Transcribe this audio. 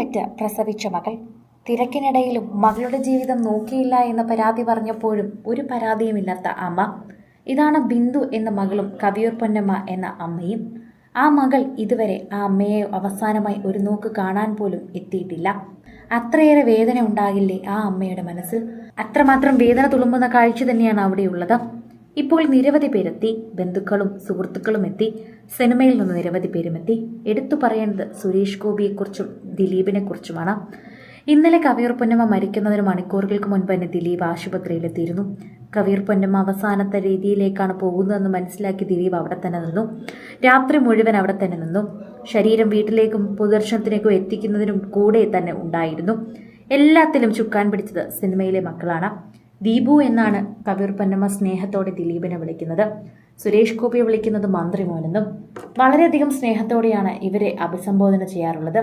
Pet പ്രസവിച്ച മകൾ. തിരക്കിനിടയിലും മകളുടെ ജീവിതം നോക്കിയില്ല എന്ന പരാതി പറഞ്ഞപ്പോഴും ഒരു പരാതിയുമില്ലാത്ത അമ്മ. ഇതാണ് ബിന്ദു എന്ന മകളും കവിയൂർ പൊന്നമ്മ എന്ന അമ്മയും. ആ മകൾ ഇതുവരെ ആ അമ്മയെ അവസാനമായി ഒരു നോക്ക് കാണാൻ പോലും എത്തിയിട്ടില്ല. അത്രയേറെ വേദന ഉണ്ടാകില്ലേ ആ അമ്മയുടെ മനസ്സിൽ? അത്രമാത്രം വേദന തുളുമ്പുന്ന കാഴ്ച തന്നെയാണ് അവിടെയുള്ളത്. ഇപ്പോൾ നിരവധി പേരെത്തി, ബന്ധുക്കളും സുഹൃത്തുക്കളും എത്തി, സിനിമയിൽ നിന്ന് നിരവധി പേരുമെത്തി. എടുത്തു പറയേണ്ടത് സുരേഷ് ഗോപിയെക്കുറിച്ചും ദിലീപിനെ കുറിച്ചുമാണ്. ഇന്നലെ കവിയൂർ പൊന്നമ്മ മരിക്കുന്നതിന് മണിക്കൂറുകൾക്ക് മുൻപ് തന്നെ ദിലീപ് ആശുപത്രിയിലെത്തിയിരുന്നു. കവിയൂർ പൊന്നമ്മ അവസാനത്തെ രീതിയിലേക്കാണ് പോകുന്നതെന്ന് മനസ്സിലാക്കി ദിലീപ് അവിടെ തന്നെ നിന്നു. രാത്രി മുഴുവൻ അവിടെ തന്നെ നിന്നു. ശരീരം വീട്ടിലേക്കും പൊതുദർശനത്തിലേക്കും എത്തിക്കുന്നതിനും കൂടെ തന്നെ ഉണ്ടായിരുന്നു. എല്ലാത്തിലും ചുക്കാൻ പിടിച്ചത് സിനിമയിലെ മക്കളാണ്. ദീപു എന്നാണ് കവിയൂർ പൊന്നമ്മ സ്നേഹത്തോടെ ദിലീപിനെ വിളിക്കുന്നത്. സുരേഷ് ഗോപിയെ വിളിക്കുന്നത് മന്ത്രിമോനെന്നും. വളരെയധികം സ്നേഹത്തോടെയാണ് ഇവരെ അഭിസംബോധന ചെയ്യാറുള്ളത്.